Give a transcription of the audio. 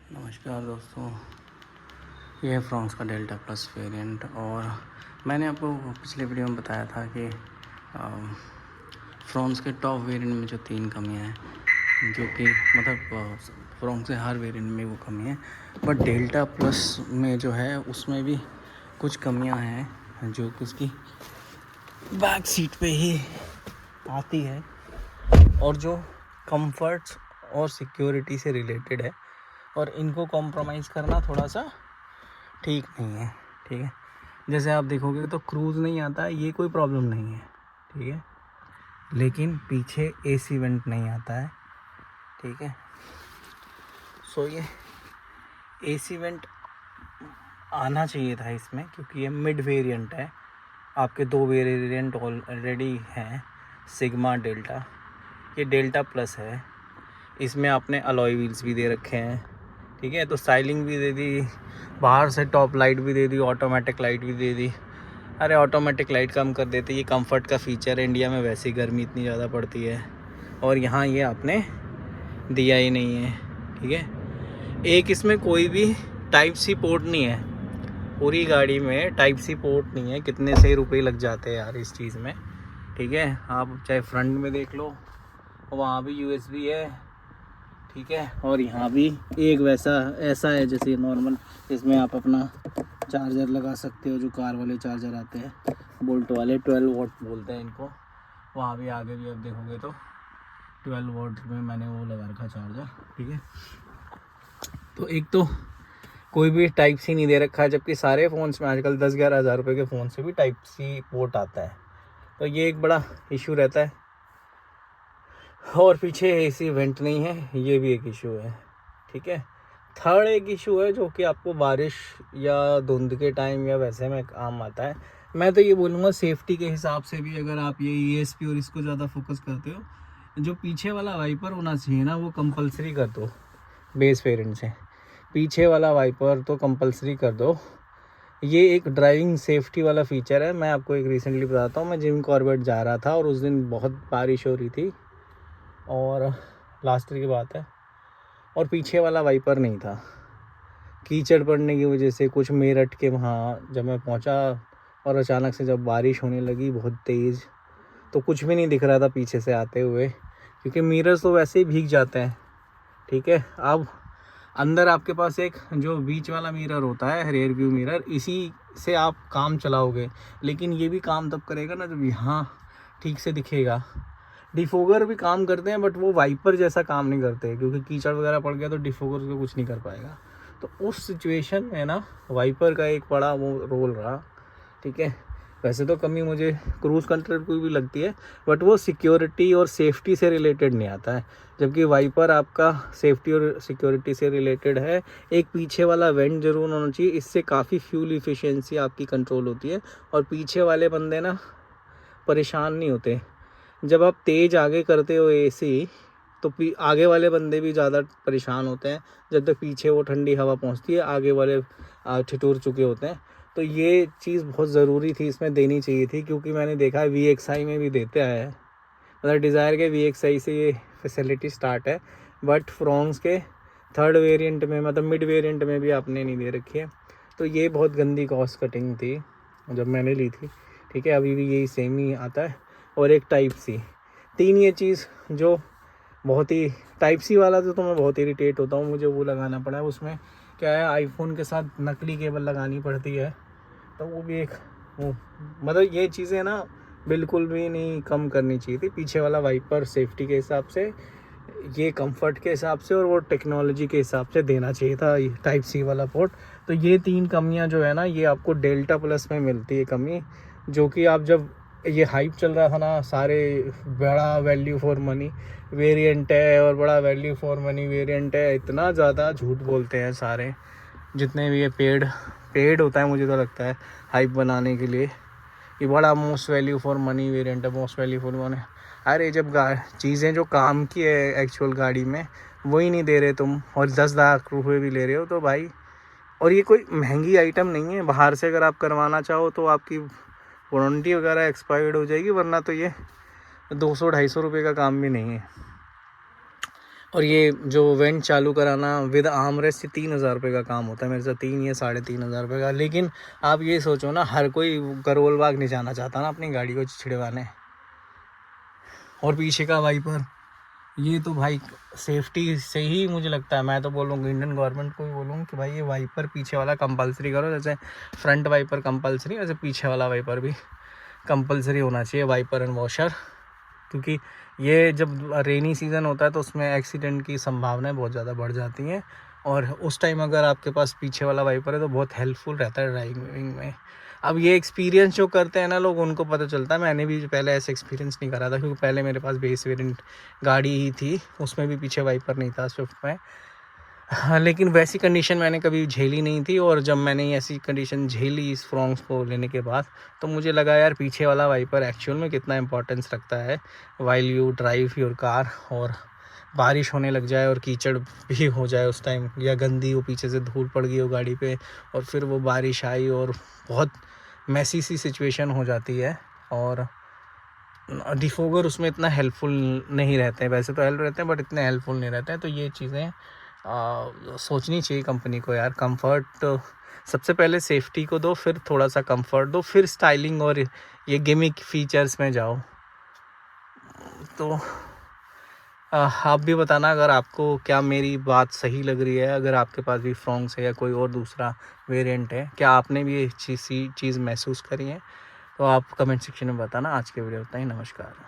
नमस्कार दोस्तों, ये है फ्रॉन्क्स का डेल्टा प्लस वेरिएंट। और मैंने आपको पिछले वीडियो में बताया था कि फ्रॉन्क्स के टॉप वेरिएंट में जो 3 कमियां हैं, जो कि मतलब फ्रॉन्क्स के हर वेरिएंट में वो कमी है, बट डेल्टा प्लस में जो है उसमें भी कुछ कमियां हैं जो कि उसकी बैक सीट पे ही आती है और जो कंफर्ट्स और सिक्योरिटी से रिलेटेड है, और इनको कॉम्प्रोमाइज़ करना थोड़ा सा ठीक नहीं है। ठीक है, जैसे आप देखोगे तो क्रूज़ नहीं आता है, ये कोई प्रॉब्लम नहीं है। ठीक है, लेकिन पीछे एसी वेंट नहीं आता है। ठीक है, सो ये एसी वेंट आना चाहिए था इसमें, क्योंकि ये मिड वेरिएंट है। आपके 2 वेरिएंट ऑलरेडी हैं, सिग्मा डेल्टा। ये डेल्टा प्लस है, इसमें आपने अलॉय व्हील्स भी दे रखे हैं। ठीक है, तो स्टाइलिंग भी दे दी, बाहर से टॉप लाइट भी दे दी, ऑटोमेटिक लाइट भी दे दी। अरे ऑटोमेटिक लाइट कम कर देते, ये कंफर्ट का फ़ीचर है। इंडिया में वैसे ही गर्मी इतनी ज़्यादा पड़ती है और यहाँ ये आपने दिया ही नहीं है। ठीक है, एक इसमें कोई भी टाइप सी पोर्ट नहीं है, पूरी गाड़ी में टाइप सी पोर्ट नहीं है। कितने से रुपए लग जाते हैं यार इस चीज़ में। ठीक है, आप चाहे फ्रंट में देख लो, वहाँ भी यूएसबी है। ठीक है, और यहाँ भी एक वैसा ऐसा है जैसे नॉर्मल, इसमें आप अपना चार्जर लगा सकते हो, जो कार वाले चार्जर आते हैं बोल्ट वाले, 12 वॉट बोलते हैं इनको। वहाँ भी आगे भी आप देखोगे तो 12 वॉट में मैंने वो लगा रखा चार्जर। ठीक है, तो एक तो कोई भी टाइप सी नहीं दे रखा है, जबकि सारे फ़ोन्स में आजकल 10-11 हज़ार रुपये के फ़ोन से भी टाइप सी पोर्ट आता है। तो ये एक बड़ा इशू रहता है। और पीछे एसी वेंट नहीं है, ये भी एक इशू है। ठीक है, थर्ड एक इशू है जो कि आपको बारिश या धुंध के टाइम या वैसे में काम आता है। मैं तो ये बोलूँगा सेफ्टी के हिसाब से भी, अगर आप ये ईएसपी और इसको ज़्यादा फोकस करते हो, जो पीछे वाला वाइपर होना चाहिए ना, वो कंपलसरी कर दो। बेस वेरिएंट से पीछे वाला वाइपर तो कंपलसरी कर दो। ये एक ड्राइविंग सेफ्टी वाला फ़ीचर है। मैं आपको एक रिसेंटली बताता हूँ, मैं जिम कॉर्बेट जा रहा था और उस दिन बहुत बारिश हो रही थी और लास्ट ईयर की बात है, और पीछे वाला वाइपर नहीं था। कीचड़ पड़ने की वजह से कुछ मेरठ के वहाँ जब मैं पहुँचा, और अचानक से जब बारिश होने लगी बहुत तेज़, तो कुछ भी नहीं दिख रहा था पीछे से आते हुए, क्योंकि मिरर्स तो वैसे ही भीग जाते हैं। ठीक है, अब अंदर आपके पास एक जो बीच वाला मिरर होता है, रियर व्यू मिरर, इसी से आप काम चलाओगे, लेकिन ये भी काम तब करेगा ना जब यहाँ ठीक से दिखेगा। डिफोगर भी काम करते हैं, बट वो वाइपर जैसा काम नहीं करते, क्योंकि कीचड़ वगैरह पड़ गया तो डिफोगर को कुछ नहीं कर पाएगा। तो उस सिचुएशन में ना वाइपर का एक बड़ा वो रोल रहा। ठीक है, वैसे तो कमी मुझे क्रूज़ कंट्रोल की भी लगती है, बट वो सिक्योरिटी और सेफ्टी से रिलेटेड नहीं आता है, जबकि वाइपर आपका सेफ्टी और सिक्योरिटी से रिलेटेड है। एक पीछे वाला वेंट जरूर होना चाहिए, इससे काफ़ी फ्यूल इफ़िशियंसी आपकी कंट्रोल होती है और पीछे वाले बंदे ना परेशान नहीं होते। जब आप तेज़ आगे करते हो एसी, तो आगे वाले बंदे भी ज़्यादा परेशान होते हैं, जब तक पीछे वो ठंडी हवा पहुंचती है, आगे वाले ठिठुर चुके होते हैं। तो ये चीज़ बहुत ज़रूरी थी, इसमें देनी चाहिए थी, क्योंकि मैंने देखा है VXI में भी देते आया है, मतलब डिज़ायर के VXI से ये फैसिलिटी स्टार्ट है, बट फ्रॉन्क्स के थर्ड वेरिएंट में, मतलब मिड वेरिएंट में भी आपने नहीं दे रखी है। तो ये बहुत गंदी कॉस्ट कटिंग थी जब मैंने ली थी। ठीक है, अभी भी यही सेम ही आता है, और एक टाइप सी, 3 ये चीज़ जो बहुत ही, टाइप सी वाला तो मैं बहुत इरिटेट होता हूँ, मुझे वो लगाना पड़ा है। उसमें क्या है, आईफोन के साथ नकली केबल लगानी पड़ती है, तो वो भी एक वो, मतलब ये चीज़ें ना बिल्कुल भी नहीं कम करनी चाहिए थी। पीछे वाला वाइपर सेफ्टी के हिसाब से, ये कंफर्ट के हिसाब से, और वो टेक्नोलॉजी के हिसाब से देना चाहिए था टाइप सी वाला पोर्ट। तो ये 3 कमियां जो है ना, ये आपको डेल्टा प्लस में मिलती है कमी, जो कि आप जब ये हाइप चल रहा था ना, सारे बड़ा वैल्यू फॉर मनी वेरिएंट है और बड़ा वैल्यू फॉर मनी वेरिएंट है, इतना ज़्यादा झूठ बोलते हैं सारे, जितने भी ये पेड होता है, मुझे तो लगता है हाइप बनाने के लिए। ये बड़ा most value for money variant है, मोस्ट वैल्यू फॉर मनी। अरे जब चीज़ें जो काम की है एक्चुअल गाड़ी में, वही नहीं दे रहे तुम, और 10 लाख रुपये भी ले रहे हो, तो भाई, और ये कोई महंगी आइटम नहीं है। बाहर से अगर आप करवाना चाहो तो आपकी वारंटी वगैरह एक्सपायर्ड हो जाएगी, वरना तो ये 200-250 रुपये का काम भी नहीं है। और ये जो वेंट चालू कराना विद आर्म रेस्ट, 3,000 रुपये का काम होता है मेरे से, 3 या 3,500 रुपये का। लेकिन आप ये सोचो ना, हर कोई करोल बाग नहीं जाना चाहता ना अपनी गाड़ी को छिड़वाने। और पीछे का वाइपर, ये तो भाई सेफ्टी से ही मुझे लगता है, मैं तो बोलूँगा इंडियन गवर्नमेंट को भी बोलूँगा कि भाई ये वाइपर पीछे वाला कंपलसरी करो। जैसे फ्रंट वाइपर कंपलसरी, वैसे पीछे वाला वाइपर भी कंपलसरी होना चाहिए, वाइपर एंड वॉशर। क्योंकि ये जब रेनी सीज़न होता है तो उसमें एक्सीडेंट की संभावनाएं बहुत ज़्यादा बढ़ जाती हैं, और उस टाइम अगर आपके पास पीछे वाला वाइपर है तो बहुत हेल्पफुल रहता है ड्राइविंग में। अब ये एक्सपीरियंस जो करते हैं ना लोग, उनको पता चलता है। मैंने भी पहले ऐसे एक्सपीरियंस नहीं करा था, क्योंकि पहले मेरे पास बेस वेरिएंट गाड़ी ही थी, उसमें भी पीछे वाइपर नहीं था स्विफ्ट में। हाँ, लेकिन वैसी कंडीशन मैंने कभी झेली नहीं थी, और जब मैंने ऐसी कंडीशन झेली इस फ्रॉन्क्स को लेने के बाद, तो मुझे लगा यार पीछे वाला वाइपर एक्चुअल में कितना इंपॉर्टेंस रखता है while you drive your car. और बारिश होने लग जाए और कीचड़ भी हो जाए उस टाइम, या गंदी हो, पीछे से धूल पड़ गई हो गाड़ी पे, और फिर वो बारिश आई और बहुत मैसी सी सिचुएशन हो जाती है, और डिफोगर उसमें इतना हेल्पफुल नहीं रहते हैं। वैसे तो हेल्प रहते हैं बट इतने हेल्पफुल नहीं रहते हैं। तो ये चीज़ें सोचनी चाहिए कंपनी को यार। कंफर्ट सबसे पहले सेफ्टी को दो, फिर थोड़ा सा कंफर्ट दो, फिर स्टाइलिंग और ये गिमिक फीचर्स में जाओ। तो आप भी बताना अगर आपको क्या मेरी बात सही लग रही है। अगर आपके पास भी फ्रॉन्क्स है या कोई और दूसरा वेरिएंट है, क्या आपने भी ये चीज़ महसूस करी है, तो आप कमेंट सेक्शन में बताना। आज के वीडियो उतना ही, नमस्कार।